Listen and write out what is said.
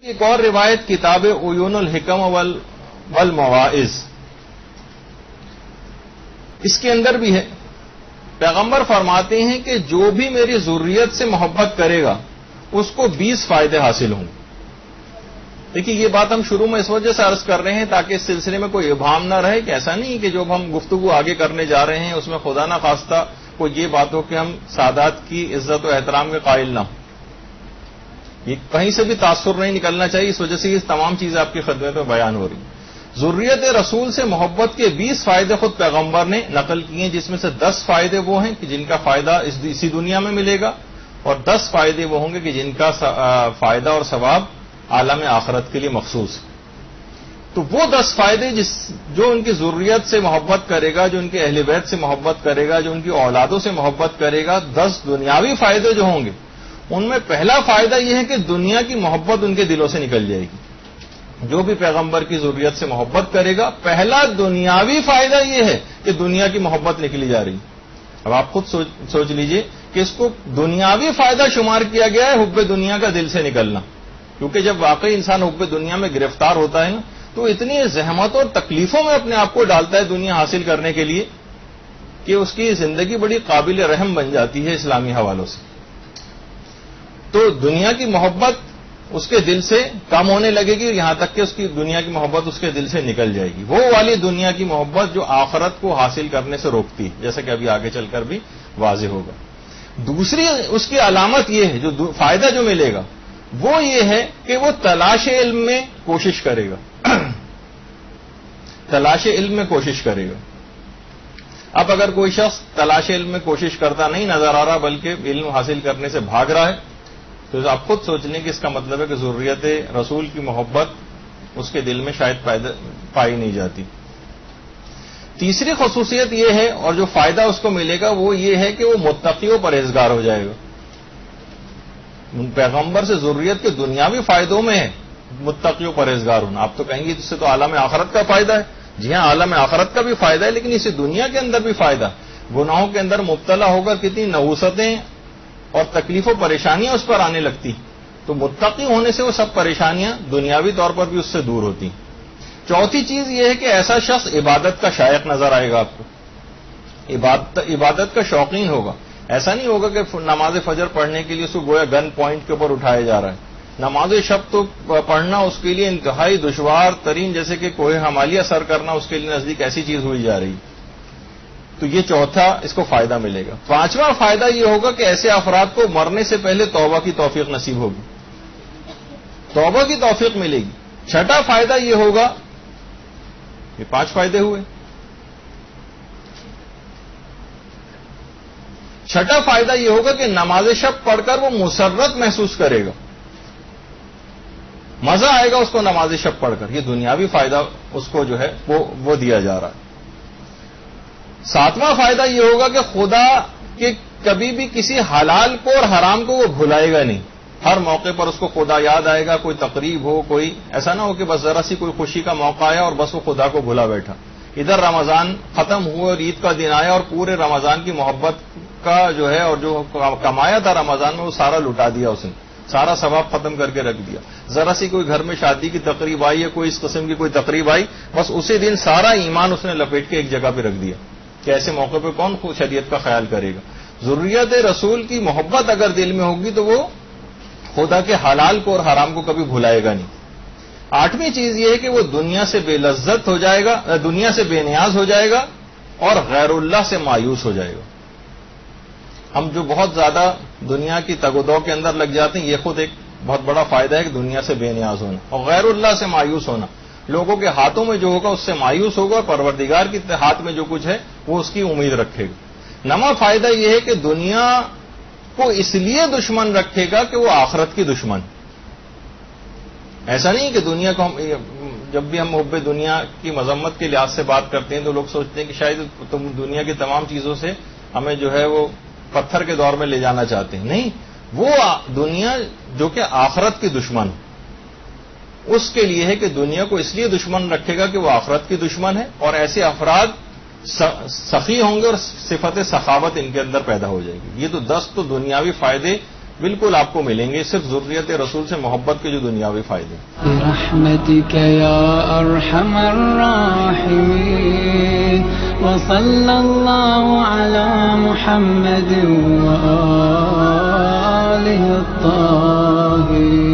ایک اور روایت کتاب عیون الحکم والمواعظ، اس کے اندر بھی ہے، پیغمبر فرماتے ہیں کہ جو بھی میری ذریت سے محبت کرے گا اس کو 20 فائدے حاصل ہوں گے۔ دیکھیے یہ بات ہم شروع میں اس وجہ سے عرض کر رہے ہیں تاکہ اس سلسلے میں کوئی ابہام نہ رہے کہ ایسا نہیں کہ جو ہم گفتگو آگے کرنے جا رہے ہیں اس میں خدا نہ خواستہ کوئی یہ بات ہو کہ ہم سادات کی عزت و احترام کے قائل نہ ہوں۔ یہ کہیں سے بھی تاثر نہیں نکلنا چاہیے، اس وجہ سے یہ تمام چیزیں آپ کی خدمت میں بیان ہو رہی ہیں۔ ذریت رسول سے محبت کے 20 فائدے خود پیغمبر نے نقل کیے، جس میں سے 10 فائدے وہ ہیں کہ جن کا فائدہ اسی دنیا میں ملے گا، اور 10 فائدے وہ ہوں گے کہ جن کا فائدہ اور ثواب عالم آخرت کے لیے مخصوص ہے۔ تو وہ 10 فائدے جو ان کی ذریت سے محبت کرے گا، جو ان کے اہل بیت سے محبت کرے گا، جو ان کی اولادوں سے محبت کرے گا، 10 دنیاوی فائدے جو ہوں گے ان میں پہلا فائدہ یہ ہے کہ دنیا کی محبت ان کے دلوں سے نکل جائے گی۔ جو بھی پیغمبر کی ذریت سے محبت کرے گا، پہلا دنیاوی فائدہ یہ ہے کہ دنیا کی محبت نکلی جا رہی۔ اب آپ خود سوچ لیجئے کہ اس کو دنیاوی فائدہ شمار کیا گیا ہے، حب دنیا کا دل سے نکلنا، کیونکہ جب واقعی انسان حب دنیا میں گرفتار ہوتا ہے نا تو اتنی زحمت اور تکلیفوں میں اپنے آپ کو ڈالتا ہے دنیا حاصل کرنے کے لیے کہ اس کی زندگی بڑی قابل رحم بن جاتی ہے اسلامی حوالوں سے۔ تو دنیا کی محبت اس کے دل سے کم ہونے لگے گی، یہاں تک کہ اس کی دنیا کی محبت اس کے دل سے نکل جائے گی، وہ والی دنیا کی محبت جو آخرت کو حاصل کرنے سے روکتی ہے، جیسا کہ ابھی آگے چل کر بھی واضح ہوگا۔ دوسری اس کی علامت یہ ہے، جو فائدہ جو ملے گا وہ یہ ہے کہ وہ تلاش علم میں کوشش کرے گا تلاش علم میں کوشش کرے گا۔ اب اگر کوئی شخص تلاش علم میں کوشش کرتا نہیں نظر آ رہا بلکہ علم حاصل کرنے سے بھاگ رہا ہے تو آپ خود سوچ لیں کہ اس کا مطلب ہے کہ ذریت رسول کی محبت اس کے دل میں شاید پائی نہیں جاتی۔ تیسری خصوصیت یہ ہے اور جو فائدہ اس کو ملے گا وہ یہ ہے کہ وہ متقی و پرہیزگار ہو جائے گا۔ پیغمبر سے ذریت کے دنیاوی فائدوں میں ہے متقی و پرہیزگار ہونا۔ آپ تو کہیں گے اس سے تو عالم آخرت کا فائدہ ہے۔ جی ہاں، عالم آخرت کا بھی فائدہ ہے، لیکن اسے دنیا کے اندر بھی فائدہ۔ گناہوں کے اندر مبتلا ہوگا کتنی نحوستیں اور تکلیف و پریشانیاں اس پر آنے لگتی، تو متقی ہونے سے وہ سب پریشانیاں دنیاوی طور پر بھی اس سے دور ہوتی۔ چوتھی چیز یہ ہے کہ ایسا شخص عبادت کا شائق نظر آئے گا آپ کو، عبادت کا شوقین ہوگا۔ ایسا نہیں ہوگا کہ نماز فجر پڑھنے کے لیے اس کو گویا گن پوائنٹ کے اوپر اٹھایا جا رہا ہے۔ نماز شب تو پڑھنا اس کے لیے انتہائی دشوار ترین، جیسے کہ کوہ ہمالیہ سر کرنا اس کے لیے نزدیک ایسی چیز ہوئی جا رہی۔ تو یہ چوتھا اس کو فائدہ ملے گا۔ پانچواں فائدہ یہ ہوگا کہ ایسے افراد کو مرنے سے پہلے توبہ کی توفیق نصیب ہوگی، توبہ کی توفیق ملے گی۔ چھٹا فائدہ یہ ہوگا، یہ 5 فائدے ہوئے۔ چھٹا فائدہ یہ ہوگا کہ نماز شب پڑھ کر وہ مسرت محسوس کرے گا، مزہ آئے گا اس کو نماز شب پڑھ کر۔ یہ دنیاوی فائدہ اس کو جو ہے وہ دیا جا رہا ہے۔ 7واں فائدہ یہ ہوگا کہ خدا کے کبھی بھی کسی حلال کو اور حرام کو وہ بھلائے گا نہیں۔ ہر موقع پر اس کو خدا یاد آئے گا، کوئی تقریب ہو، کوئی ایسا نہ ہو کہ بس ذرا سی کوئی خوشی کا موقع آیا اور بس وہ خدا کو بھلا بیٹھا۔ ادھر رمضان ختم ہوئے اور عید کا دن آیا اور پورے رمضان کی محبت کا جو ہے اور جو کمایا تھا رمضان میں وہ سارا لٹا دیا، اس نے سارا ثواب ختم کر کے رکھ دیا۔ ذرا سی کوئی گھر میں شادی کی تقریب آئی ہے، کوئی اس قسم کی کوئی تقریب آئی، بس اسی دن سارا ایمان اس نے لپیٹ کے ایک جگہ پہ رکھ دیا کہ ایسے موقع پہ کون شریعت کا خیال کرے گا۔ ذریت رسول کی محبت اگر دل میں ہوگی تو وہ خدا کے حلال کو اور حرام کو کبھی بھلائے گا نہیں۔ 8ویں چیز یہ ہے کہ وہ دنیا سے بے لذت ہو جائے گا، دنیا سے بے نیاز ہو جائے گا اور غیر اللہ سے مایوس ہو جائے گا۔ ہم جو بہت زیادہ دنیا کی تگ و دو کے اندر لگ جاتے ہیں، یہ خود ایک بہت بڑا فائدہ ہے کہ دنیا سے بے نیاز ہونا اور غیر اللہ سے مایوس ہونا۔ لوگوں کے ہاتھوں میں جو ہوگا اس سے مایوس ہوگا اور پروردگار کے ہاتھ میں جو کچھ ہے وہ اس کی امید رکھے گا۔ 9واں فائدہ یہ ہے کہ دنیا کو اس لیے دشمن رکھے گا کہ وہ آخرت کی دشمن۔ ایسا نہیں کہ دنیا کو جب بھی ہم حب دنیا کی مذمت کے لحاظ سے بات کرتے ہیں تو لوگ سوچتے ہیں کہ شاید تم دنیا کی تمام چیزوں سے ہمیں جو ہے وہ پتھر کے دور میں لے جانا چاہتے ہیں۔ نہیں، وہ دنیا جو کہ آخرت کی دشمن اس کے لیے ہے کہ دنیا کو اس لیے دشمن رکھے گا کہ وہ آخرت کی دشمن ہے، اور ایسے افراد سخی ہوں گے اور صفت سخاوت ان کے اندر پیدا ہو جائے گی۔ یہ تو 10 تو دنیاوی فائدے بالکل آپ کو ملیں گے صرف ذریت رسول سے محبت کے جو دنیاوی فائدے. برحمتک یا ارحم الراحمین وصلی اللہ علی محمد وآلہ الطاہرین.